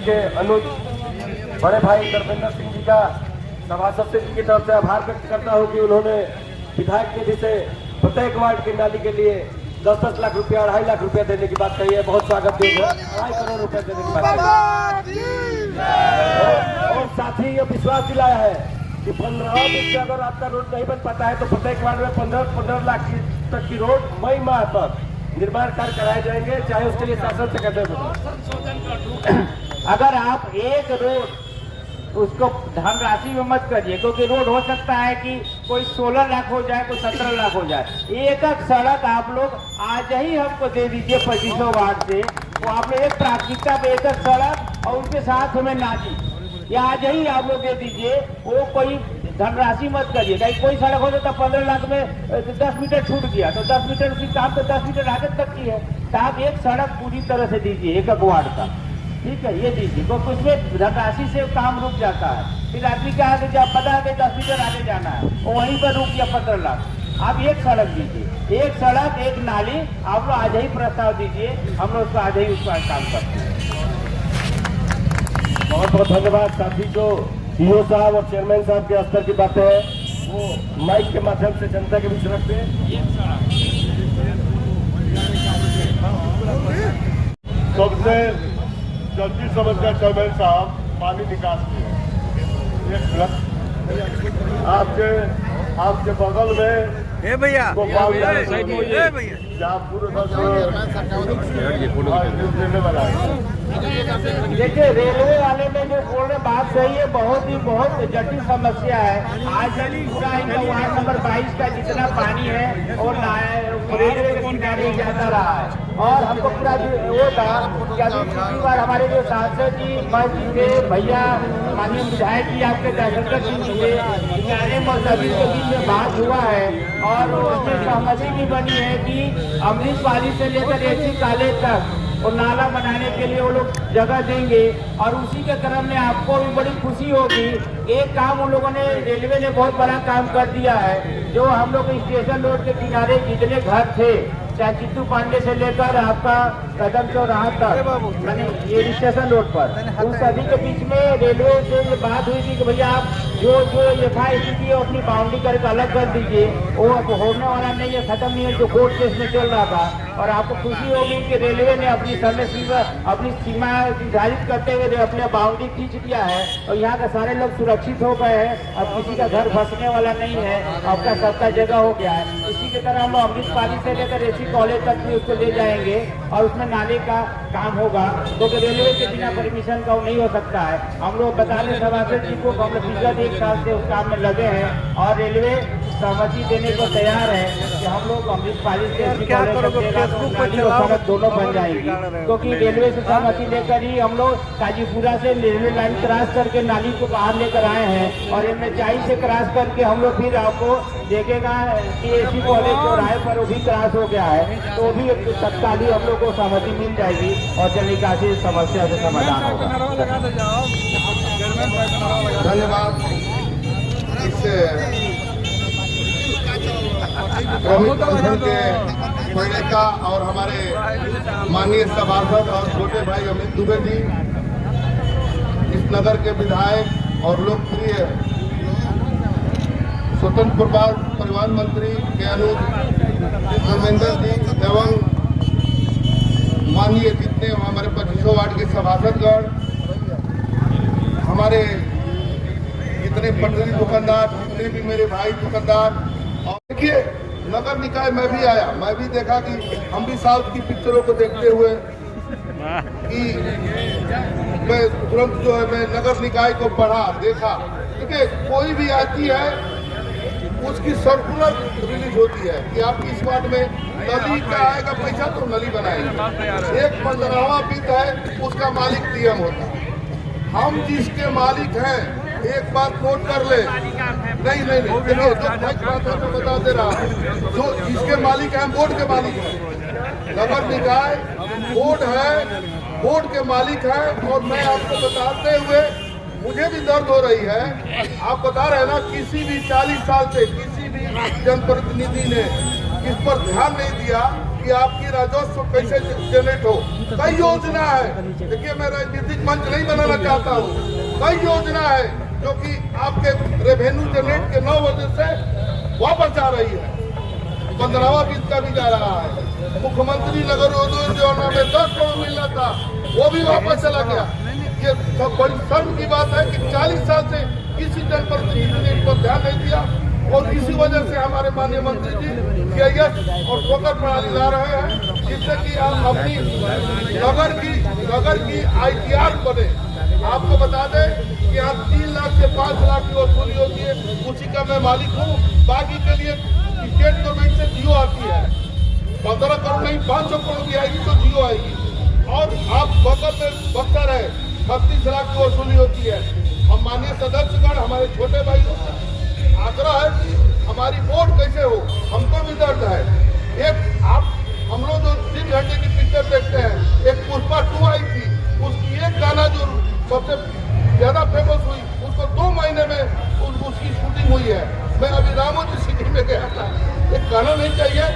के अनुज बड़े भाई धर्मेंद्र सिंह जी का सभासद जी की तरफ से आभार व्यक्त करता हूं कि उन्होंने विधायक निधि से प्रत्येक वार्ड की नाली के लिए 10-10 लाख रुपया 2.5 लाख रुपया देने की बात कही है। बहुत स्वागत है। 2.5 करोड़ रुपया देने की बात कही और साथ ही ये विश्वास दिलाया है कि 15 दिन से अगर आपका रोड नहीं बन पाता है तो प्रत्येक वार्ड में 15 लाख तक की रोड मई माह तक निर्माण कार्य कराए जाएंगे, चाहे उसके लिए शासन से करने पड़े। अगर आप एक रोड उसको धनराशि में मत करिए, क्योंकि रोड हो सकता है कि कोई 16 लाख हो जाए, कोई 17 लाख हो जाए। एक सड़क आप लोग आज ही हमको दे दीजिए 2500 वार्ड से, वो आप लोग एक प्राथमिकता पे एक सड़क और उसके साथ हमें नाली, ये आज ही आप लोग दे दीजिए। वो कोई धनराशि मत करिए, कहीं कोई सड़क हो जाता 15 लाख में 10 मीटर छूट गया तो 10 मीटर की काम तो 10 मीटर आगे तक की है, तो आप एक सड़क पूरी तरह से दीजिए एक वार्ड का, ठीक है, ये दीजिए, क्योंकि उसमें धनराशि से काम रुक जाता है। फिर आदमी क्या है, जब पता है 10 मीटर आगे जाना है वो वहीं पर रुक गया 15 लाख। आप एक सड़क दीजिए, एक सड़क एक नाली, आप लोग आज ही प्रस्ताव दीजिए, हम लोग उसको आज ही उसका काम करते हैं। बहुत बहुत धन्यवाद। साथी जो ईओ साहब और चेयरमैन साहब के स्तर की बातें हैं वो माइक के माध्यम से जनता के बीच रखते हैं। सबसे जल्दी समझकर चेयरमैन साहब पानी निकास की आपके बगल में भैया जहाँ पूरे देखिए, रेलवे वाले में जो बोल रहे बात सही है, बहुत जटिल समस्या है। आज पूरा वार्ड नंबर 22 का जितना पानी है और रेलवे के किनारे जाता रहा है, और हमको पूरा वो था कि अभी पिछली बार हमारे जो सांसद जी थे भैया माननीय विधायक जी आपके दर्शक सिंह जी के किनारे मजहबी के बीच में बात हुआ है और उसमें सहमति भी बनी है कि अमृतपाली से लेकर एसी काले तक और नाला बनाने के लिए वो लोग जगह देंगे। और उसी के क्रम में आपको भी बड़ी खुशी होगी, एक काम उन लोगों ने, रेलवे ने बहुत बड़ा काम कर दिया है। जो हम लोग स्टेशन रोड के किनारे जितने घर थे, चाहे चित्तू पांडे से लेकर आपका कदम चौराहा तक, यानी ये स्टेशन रोड पर, उन सभी के बीच में रेलवे से ये बात हुई थी कि भैया आप जो यथास्थिति है अपनी बाउंड्री करके अलग कर दीजिए, वो अब होने वाला नहीं है, खत्म नहीं है, जो कोर्ट केस में चल रहा था। और आपको खुशी होगी कि रेलवे ने अपनी अपनी सीमा निर्धारित करते हुए अपने बाउंड्री खींच दिया है और यहाँ के सारे लोग सुरक्षित हो गए हैं। अब किसी का घर फंसने वाला नहीं है, आपका सबका जगह हो गया है। इसी की तरह हम लोग अमृतपाली से लेकर एसी कॉलेज तक भी उसको ले जाएंगे और उसमें नाले का काम होगा, क्योंकि रेलवे के बिना परमिशन का वो नहीं हो सकता है। हम लोग बता दें सभासद जी को, हम लोग पिछले 1 साल से उस काम में लगे हैं और रेलवे सहमति देने को तैयार है कि हम लोग अमृतपाली से एसी कॉलेज सड़क दोनों बन जाएगी, क्योंकि रेलवे से सहमति लेकर ही हम लोग काजीपुरा से रेलवे लाइन क्रॉस करके नाली को बाहर लेकर आए हैं और एमएचआई से क्रॉस करके हम लोग फिर आपको देखेगा कि एसी कॉलेज चौराहे पर वो भी क्रॉस हो गया है, तो भी तत्कालीन हम लोग को सहमति मिल जाएगी और जल निकासी समस्या से समाधान होगा। धन्यवाद। के प्रणेता और हमारे माननीय सभासद और छोटे भाई अमित दुबे जी, इस नगर के विधायक और लोकप्रिय स्वतंत्र प्रभार परिवहन मंत्री के अनुज धर्मेंद्र जी एवं माननीय जितने हमारे 2500 वार्ड के सभासदगण, हमारे जितने पटरी दुकानदार, जितने भी मेरे भाई दुकानदार, और देखिए नगर निकाय में भी आया, मैं भी देखा कि हम भी साउथ की पिक्चरों को देखते हुए कि मैं तुरंत जो है मैं नगर निकाय को पढ़ा देखा। देखिए कोई भी आती है उसकी सर्कुलर रिलीज होती है कि आपकी इस वार्ड में नली का आएगा पैसा तो नली बनाएगी। एक 15वां बिल है उसका मालिक डीएम होता है। हम जिसके मालिक हैं एक बात नोट कर ले, नहीं देखिए जो बात है मैं बता दे रहा हूँ, जो जिसके मालिक हैं बोर्ड के मालिक हैं, नगर निकाय बोर्ड है, बोर्ड के मालिक हैं। और मैं आपको बताते हुए मुझे भी दर्द हो रही है, आप बता रहे हैं ना, किसी भी 40 साल से किसी भी जनप्रतिनिधि ने इस पर ध्यान नहीं दिया कि आपकी राजस्व कैसे जनरेट हो। कई योजना है, देखिए मैं राजनीतिक मंच नहीं बनाना चाहता हूँ, कई योजना है जो कि आपके रेवेन्यू जनरेट के 9 बजे से वापस जा रही है। 15वां किस्त का भी जा रहा है। मुख्यमंत्री नगर योजना में 10 करोड़ मिलना था, वो भी वापस चला गया। ये सब बड़ी शर्म की बात है कि 40 साल से किसी जनप्रतिनिधि ने इन पर ध्यान नहीं दिया और इसी वजह से हमारे माननीय मंत्री जी GIS और टोकन प्रणाली ला रहे हैं, जिससे कि आप अपनी नगर की ITR बने। आपको बता दें कि आप 3 लाख से 5 लाख की वसूली होती है, उसी का मैं मालिक हूँ। बाकी के लिए स्टेट गवर्नमेंट से जियो आती है, 15 करोड़ नहीं 500 करोड़ की आएगी तो जियो आएगी। और आप बगल में बक्सर है, 36 लाख की वसूली होती है। हम माननीय सदस्यगण, हमारे छोटे भाइयों से आग्रह है कि हमारी वोट कैसे हो, हमको भी दर्द है। एक हम लोग जो 3 घंटे की पिक्चर देखते हैं, एक पुष्पा 2 आई थी, उसकी एक गाना जो सबसे ज्यादा फेमस हुई, उसको 2 महीने में उसकी शूटिंग हुई है। मैं अभी रामोजी सिटी में गया था, एक गाना नहीं चाहिए।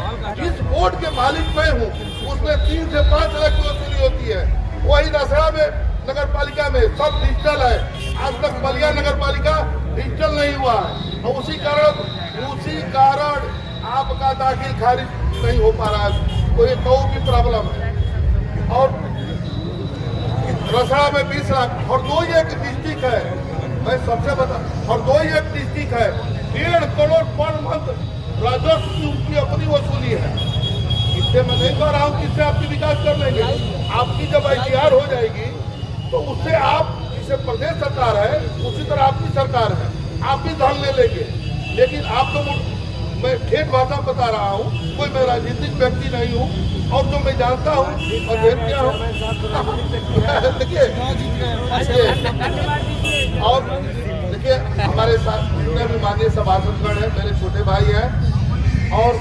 इस वोट के मालिक मैं हूँ, उसमें 3 से 5 लाख की वसूली होती है। वही रसड़ा में नगर पालिका में सब डिजिटल है, आज तक बलिया नगर पालिका डिजिटल नहीं हुआ है और उसी कारण आपका दाखिल खारिज नहीं हो पा रहा है। तो ये कौ की प्रॉब्लम है। और रसड़ा में 20 लाख और 2 ही एक डिस्ट्रिक्ट है, मैं सबसे बता, और 2 ही एक डिस्ट्रिक्ट है, 1.5 करोड़ पर मंथ राजस्व की उनकी अपनी वसूली है। इससे मैं नहीं कह रहा हूँ कि इससे आपकी विकास कर लेंगे। आपकी जब ITR हो जाएगी तो उससे आप, जिसे प्रदेश सरकार है उसी तरह आपकी सरकार है, आप भी धन ले लेंगे। लेकिन आप तो, मैं ठेठ भाषा बता रहा हूँ, कोई मैं राजनीतिक व्यक्ति नहीं हूँ और जो मैं जानता हूँ और देखता हूँ। देखिए और देखिए हमारे साथ जितने भी माननीय सभासदगण हैं, मेरे छोटे भाई हैं और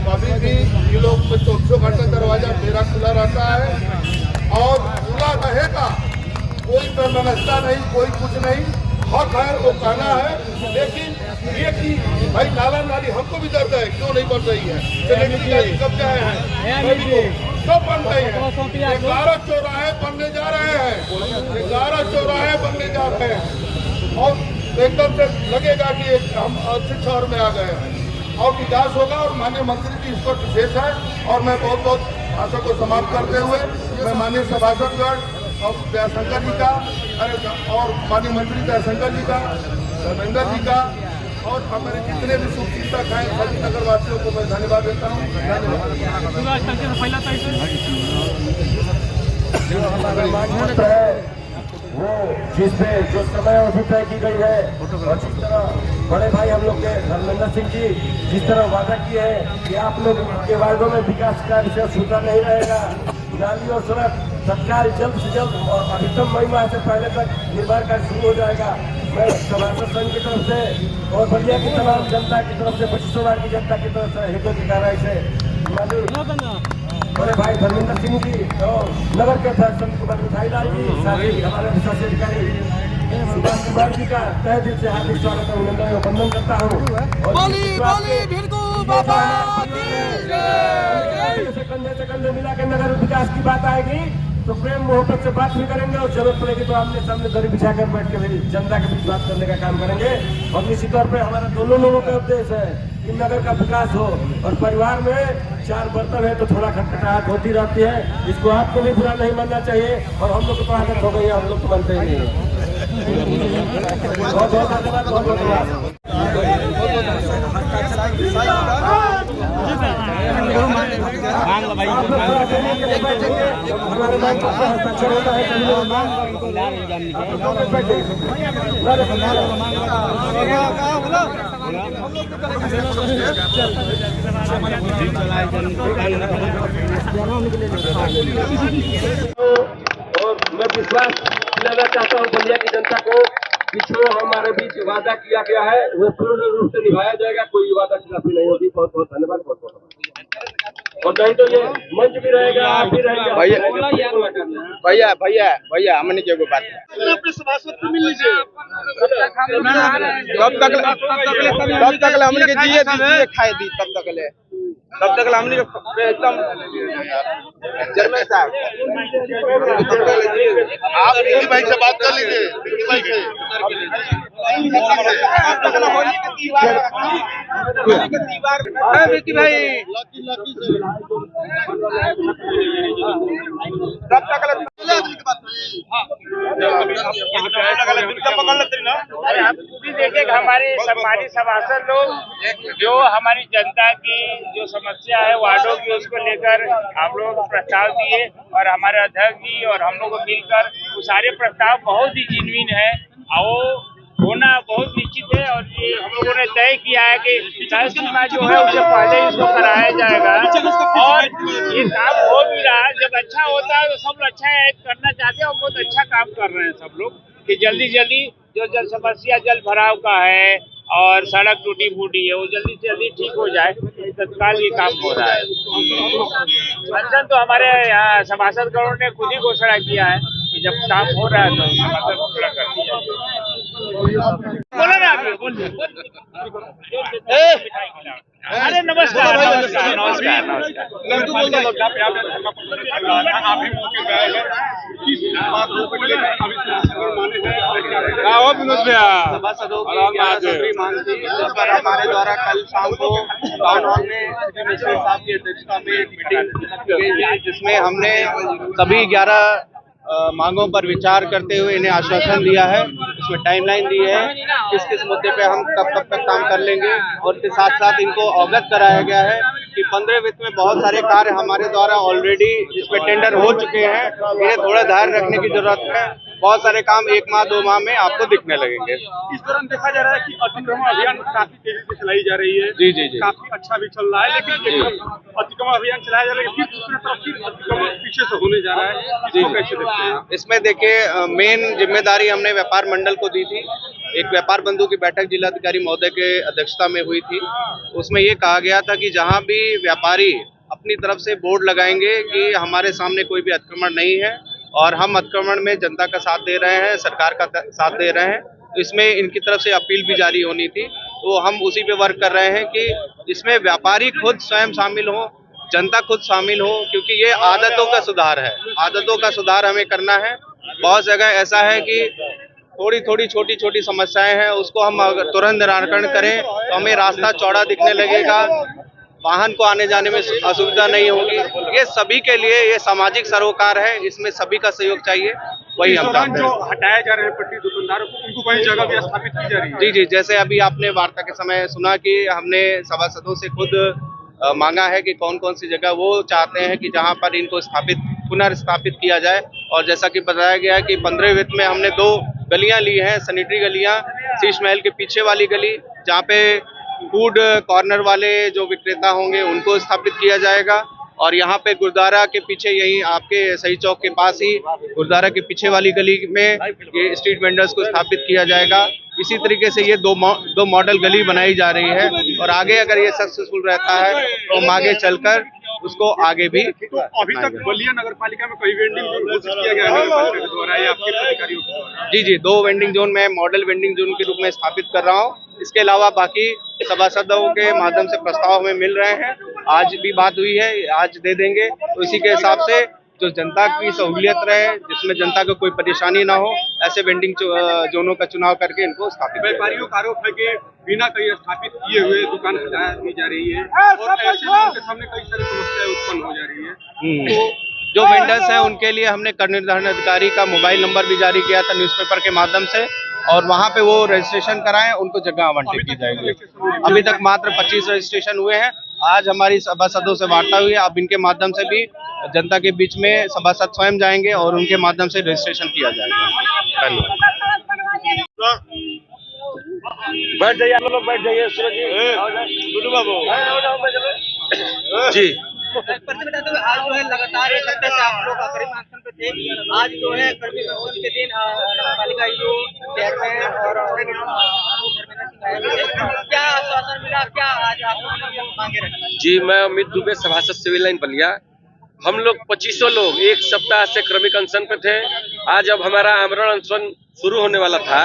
कभी भी ये लोग 24 घंटे दरवाजा मेरा खुला रहता है और खुला रहेगा। कोई व्यवस्था नहीं, कोई कुछ नहीं, हक है वो कहना है। लेकिन ये कि भाई नाला नाली हमको भी दर्द है, क्यों नहीं बन रही है? कब जाए हैं सब बन रहे हैं। 11 चौराहे बनने जा रहे हैं, 11 चौराहे बनने जा रहे हैं और एकदम से लगेगा कि हम अच्छे शहर में आ गए हैं और विकास होगा। और माननीय मंत्री जी इस पर विशेष है और मैं बहुत बहुत आशा को समाप्त करते हुए मैं माननीय सभासदगण और दयाशंकर जी का और माननीय मंत्री दयाशंकर जी का, धर्मेंद्र जी का और हमारे जितने भी शुभचिंतक हैं सभी नगर वासियों को मैं धन्यवाद देता हूँ। वो जिसमें जो समय अवधि तय की गई है और जिस तरह बड़े भाई हम लोग के धर्मेंद्र सिंह जी जिस तरह वादा किए हैं कि आप लोग के वार्डों में विकास कार्य से छूटा नहीं रहेगा, नाली और सड़क तत्काल जल्द से जल्द और अधिकतम मई माह से पहले तक निर्माण कार्य शुरू हो जाएगा। मैं सभासद संघ की तरफ से और बलिया की तमाम जनता की तरफ से, 2500 वार्ड की जनता की तरफ से हितों की कार्रवाई से बड़े भाई धर्मेंद्र सिंह जी और नगर के अध्यक्ष संत कुमार मिठाई लाल जी, साथ ही हमारे प्रशासनिक अधिकारी सुभाष कुमार जी का तहे दिल से हार्दिक स्वागत अभिनंदन और वंदन करता हूँ। कंधे से कंधे मिला के नगर विकास की बात आएगी तो प्रेम मोहब्बत से बात भी करेंगे और जरूरत पड़ेगी तो आमने सामने दरी बिछाकर बैठ के भी जनता के बीच बात करने का काम करेंगे। और निश्चित तौर पे हमारा दोनों लोगों का उद्देश्य है कि नगर का विकास हो और परिवार में 4 बर्तन है तो थोड़ा खटखटाहट होती रहती है, इसको आपको भी बुरा नहीं मानना चाहिए और हम लोग को तो आदत हो गई है, हम लोग तो मानते ही नहीं है। बहुत बहुत धन्यवाद, बहुत बहुत धन्यवाद। हमारे बैंक का हस्ताक्षर होता है और मैं विश्वास दिलाना चाहता हूँ बलिया की जनता को कि जो हमारे बीच वादा किया गया है वो पूर्ण रूप से निभाया जाएगा, कोई वादा खिलाफी नहीं होगी। बहुत बहुत धन्यवाद, बहुत बहुत। और नहीं तो ये मंच भी रहेगा, आप भी रहेंगे। भैया हमने क्या बात है, अपने सभासद को मिल लीजिए। तब तक हमने जिए खाए दी, तब तक ले तब तक हमने एकदम चेयरमैन साहब आप विक्की भाई से बात कर लीजिए, विक्की भाई से। विक्की भाई तब तक आप भी देखिए हमारे सम्मानित सभासद लोग जो हमारी जनता की जो समस्या है वार्डों की उसको लेकर हम लोगों को प्रस्ताव दिए और हमारे अध्यक्ष जी और हम लोग को मिलकर वो सारे प्रस्ताव बहुत ही जेन्युइन है और वो होना बहुत निश्चित है और ये हम लोगों ने तय किया है कि तय सीमा जो है उससे पहले इसको कराया जाएगा और ये काम हो भी रहा है। जब अच्छा होता है तो सब लोग अच्छा करना चाहते हैं और बहुत अच्छा काम कर रहे हैं सब लोग कि जल्दी जल्दी जो जल समस्या जल भराव का है और सड़क टूटी फूटी है वो जल्दी से जल्दी ठीक हो जाए, तत्काल ये काम हो रहा है। मंथन तो हमारे यहाँ सभासद गणों ने खुद ही घोषणा किया है कि जब काम हो रहा है तो सभासद घोषणा कर दिया। बोलो ना आप बोलिए। अरे नमस्कार नमस्कार नमस्कार सभासदों की 11वीं मांग थी जिस पर हमारे द्वारा कल शाम को टाउन हॉल में सिटी मजिस्ट्रेट साहब की अध्यक्षता में एक मीटिंग रखी गई है जिसमें हमने सभी 11 मांगों पर विचार करते हुए इन्हें आश्वासन दिया है। इसमें टाइमलाइन दी है किस किस मुद्दे पे हम कब तक काम कर लेंगे और इसके साथ साथ इनको अवगत कराया गया है कि 15 वित्त में बहुत सारे कार्य हमारे द्वारा ऑलरेडी इसमें टेंडर हो चुके हैं, इन्हें थोड़ा ध्यान रखने की जरूरत है। बहुत सारे काम 1 माह 2 माह में आपको दिखने लगेंगे। इस दौरान देखा जा रहा है कि अतिक्रमण अभियान काफी तेजी से चलाई जा रही है। जी जी जी काफी अच्छा भी चल रहा है, लेकिन अतिक्रमण अभियान चलाया जा रहा है, फिर दूसरी तरफ फिर अतिक्रमण पीछे से होने जा रहा है। इसको कैसे देखते हैं? इसमें देखिए मेन जिम्मेदारी हमने व्यापार मंडल को दी थी। एक व्यापार बंधु की बैठक जिलाधिकारी महोदय के अध्यक्षता में हुई थी। उसमें ये कहा गया था कि जहां भी व्यापारी अपनी तरफ से बोर्ड लगाएंगे कि हमारे सामने कोई भी अतिक्रमण नहीं है और हम अतिक्रमण में जनता का साथ दे रहे हैं, सरकार का साथ दे रहे हैं, तो इसमें इनकी तरफ से अपील भी जारी होनी थी। तो हम उसी पे वर्क कर रहे हैं कि इसमें व्यापारी खुद स्वयं शामिल हो, जनता खुद शामिल हो, क्योंकि ये आदतों का सुधार है। आदतों का सुधार हमें करना है। बहुत जगह ऐसा है कि थोड़ी थोड़ी छोटी छोटी समस्याएं हैं, उसको हम अगर तुरंत निराकरण करें तो हमें रास्ता चौड़ा दिखने लगेगा, वाहन को आने जाने में असुविधा नहीं होगी। ये सभी के लिए ये सामाजिक सरोकार है, इसमें सभी का सहयोग चाहिए। वही हम चाहते हैं। जो हटाया जा रहे हैं पट्टी दुकानदारों को, उनको वही जगह भी स्थापित की जा रही है। जी जी, जैसे अभी आपने वार्ता के समय सुना कि हमने सभासदों से खुद मांगा है कि कौन कौन सी जगह वो चाहते हैं कि जहां पर इनको पुनर्स्थापित किया जाए। और जैसा कि बताया गया कि 15 वित्त में हमने 2 गलियां ली हैं, सैनिटरी गलियां, शीश महल के पीछे वाली गली जहाँ पे फूड कॉर्नर वाले जो विक्रेता होंगे उनको स्थापित किया जाएगा, और यहाँ पे गुरुद्वारा के पीछे यही आपके सही चौक के पास ही गुरुद्वारा के पीछे वाली गली में ये स्ट्रीट वेंडर्स को स्थापित किया जाएगा। इसी तरीके से ये दो मॉडल गली बनाई जा रही है और आगे अगर ये सक्सेसफुल रहता है तो हम आगे चलकर उसको आगे भी। तो अभी तक बलिया नगर पालिका में कई वेंडिंग जोन घोषित किया गया है नगर पालिका के द्वारा या आपके अधिकारियों के द्वारा? जी जी, 2 वेंडिंग जोन में मॉडल वेंडिंग जोन के रूप में स्थापित कर रहा हूँ। इसके अलावा बाकी सभासदों के माध्यम से प्रस्ताव हमें मिल रहे हैं। आज भी बात हुई है, आज दे देंगे। तो इसी के हिसाब से जो जनता की सहूलियत रहे, जिसमें जनता को कोई परेशानी ना हो, ऐसे वेंडिंग जोनों का चुनाव करके इनको स्थापित। व्यापारियों का आरोप है कि बिना कहीं स्थापित किए हुए दुकान हटा दी जा रही है और ऐसे लोगों के सामने कई सारी समस्याएं उत्पन्न हो जा रही है। तो जो वेंडर्स हैं उनके लिए हमने कर निर्धारण अधिकारी का मोबाइल नंबर भी जारी किया था न्यूज़पेपर के माध्यम से, और वहां पे वो रजिस्ट्रेशन कराएं, उनको जगह आवंटित की जाएगी। अभी तक मात्र 25 रजिस्ट्रेशन हुए हैं। आज हमारी सभासदों से वार्ता हुई है, अब इनके माध्यम से भी जनता के बीच में सभासद स्वयं जाएंगे और उनके माध्यम से रजिस्ट्रेशन किया जाएगा। धन्यवाद। बैठ जाइए, आप लोग बैठ जाइए। सूरज जी, बाबू जी, आज जो है लगातार 1 हफ्ते से आप लोग आखिरी अनशन पे थे। आज जो है कर्मी अनशन के दिन पालिका जो चेयरमैन और क्या आश्वासन मिला, क्या आज आप लोगों ने मांगे रखी? जी, मैं अमित दुबे, सभासद सिविल लाइन बलिया। हम लोग 2500 लोग एक सप्ताह से क्रमिक अनशन पे थे। आज अब हमारा आमरण अनशन शुरू होने वाला था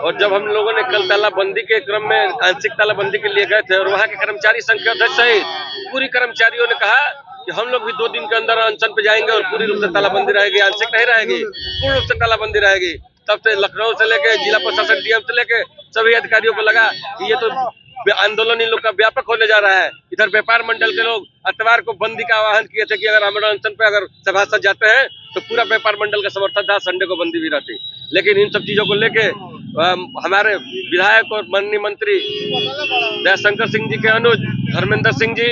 और जब हम लोगों ने कल तालाबंदी के क्रम में आंशिक तालाबंदी के लिए गए थे और वहाँ के कर्मचारी संघ के अध्यक्ष सहित पूरी कर्मचारियों ने कहा कि हम लोग भी 2 दिन के अंदर अनशन पे जाएंगे और पूरी रूप से तालाबंदी रहेगी, आंशिक नहीं रहेगी, पूर्ण रूप से तालाबंदी रहेगी। तब से लखनऊ से लेके जिला प्रशासन डीएम से लेके सभी अधिकारियों को लगा कि ये तो आंदोलन इन लोग का व्यापक होने जा रहा है। इधर व्यापार मंडल के लोग अतवार को बंदी का आह्वान किए थे कि अगर आमरण अनशन पे अगर सभासद जाते हैं तो पूरा व्यापार मंडल का समर्थन था, संडे को बंदी भी रहती। लेकिन इन सब चीजों को लेके हमारे विधायक और माननीय मंत्री दयाशंकर सिंह जी के अनुज धर्मेंद्र सिंह जी,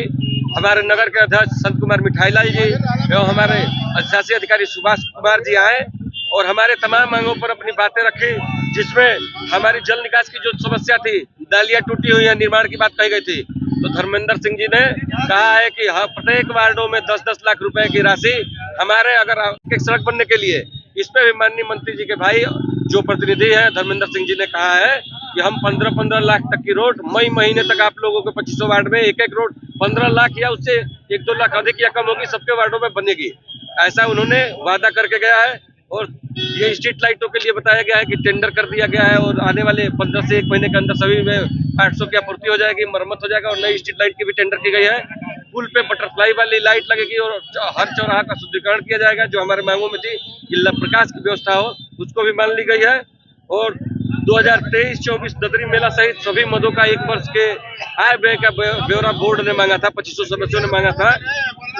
हमारे नगर के अध्यक्ष संत कुमार मिठाईलाल जी एवं हमारे शासी अधिकारी सुभाष कुमार जी आए और हमारे तमाम मांगों पर अपनी बातें रखी, जिसमें हमारी जल निकास की जो समस्या थी, नालियां टूटी हुई है, निर्माण की बात कही गई थी। तो धर्मेंद्र सिंह जी ने कहा है कि प्रत्येक वार्डों में 10-10 लाख रुपए की राशि हमारे अगर एक सड़क बनने के लिए, इस पे भी माननीय मंत्री जी के भाई जो प्रतिनिधि है धर्मेंद्र सिंह जी ने कहा है कि हम 15-15 लाख तक की रोड मई महीने तक आप लोगों के 2500 वार्ड में एक रोड 15 लाख या उससे 1-2 लाख अधिक या कम होगी, सबके वार्डों में बनेगी। ऐसा उन्होंने वादा करके गया है और ये स्ट्रीट लाइटों के लिए बताया गया है कि टेंडर कर दिया गया है और आने वाले 15 से 1 महीने के अंदर सभी में 800 की आपूर्ति हो जाएगी, मरम्मत हो जाएगा और नई स्ट्रीट लाइट की भी टेंडर की गई है। पुल पे बटरफ्लाई वाली लाइट लगेगी और हर चौराहा का शुद्धिकरण किया जाएगा, जो हमारे मांगों में थी कि प्रकाश की व्यवस्था हो, उसको भी मान ली गई है। और 2023-24 ददरी मेला सहित सभी मदों का 1 वर्ष के आय व्यय का ब्यौरा बोर्ड ने मांगा था, 2500 सदस्यों ने मांगा था।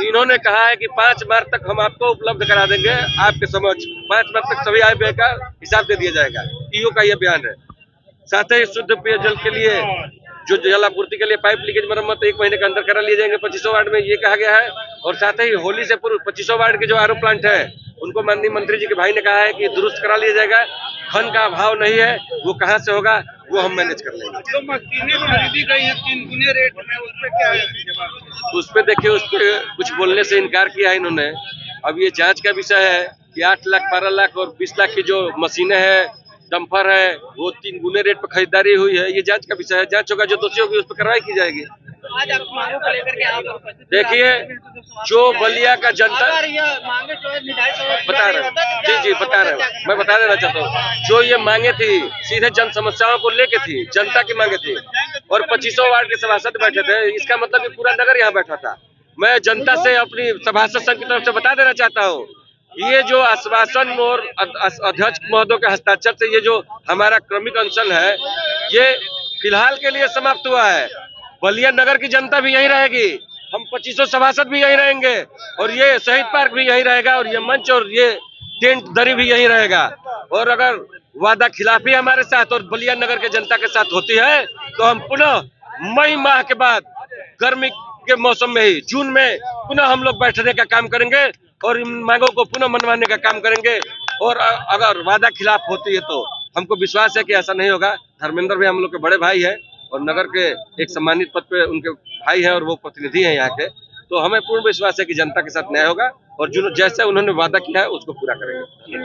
इन्होंने कहा है कि 5 मार्च तक हम आपको उपलब्ध करा देंगे, आपके समक्ष 5 मार्च तक सभी आय व्यय का हिसाब दे दिया जाएगा। ईओ का यह बयान है। साथ ही शुद्ध पेयजल के लिए जो जल आपूर्ति के लिए पाइप लीकेज मरम्मत 1 महीने के अंदर करा लिए जाएंगे 2500 वार्ड में, ये कहा गया है। और साथ ही होली से पूर्व 2500 वार्ड के जो आरओ प्लांट है उनको माननीय मंत्री जी के भाई ने कहा है कि दुरुस्त करा लिया जाएगा। धन का अभाव नहीं है, वो कहाँ से होगा वो हम मैनेज कर लेंगे। जो मशीनें खरीदी गई हैं 3 गुने रेट में, उस पर क्या है? उस पे देखिए, उस पे कुछ बोलने से इनकार किया है इन्होंने। अब ये जांच का विषय है कि 8 लाख 12 लाख और 20 लाख की जो मशीनें हैं, डंपर है, वो 3 गुने रेट पर खरीदारी हुई है। ये जांच का विषय है, जांच होगा, जो दोषी होगी उस पर कार्रवाई की जाएगी। आज आप मांगों को लेकर के आप देखिए, जो बलिया का जनता मांगे बता रहे हैं, जी बता रहे हैं, मैं बता देना चाहता हूँ, जो ये मांगे थी सीधे जन समस्याओं को लेके थी, जनता की मांगे थी और 2500 वार्ड के सभासद बैठे थे। इसका मतलब कि पूरा नगर यहाँ बैठा था। मैं जनता से अपनी सभासद संघ की तरफ से बता देना चाहता हूँ, ये जो आश्वासन और अध्यक्ष महोदय के हस्ताक्षर से ये जो हमारा क्रमिक अनशन है, ये फिलहाल के लिए समाप्त हुआ है। बलिया नगर की जनता भी यहीं रहेगी, हम 2500 सभासद भी यहीं रहेंगे और ये शहीद पार्क भी यहीं रहेगा और ये मंच और ये टेंट दरी भी यहीं रहेगा। और अगर वादा खिलाफी हमारे साथ और बलिया नगर के जनता के साथ होती है तो हम पुनः मई माह के बाद गर्मी के मौसम में ही जून में पुनः हम लोग बैठने का काम करेंगे और इन मांगों को पुनः मनवाने का काम करेंगे। और अगर वादा खिलाफ होती है तो हमको विश्वास है कि ऐसा नहीं होगा। धर्मेंद्र भी हम लोग के बड़े भाई है और नगर के एक सम्मानित पद पे उनके भाई हैं और वो प्रतिनिधि हैं यहाँ के, तो हमें पूर्ण विश्वास है कि जनता के साथ न्याय होगा और जो जैसे उन्होंने वादा किया है उसको पूरा करेंगे।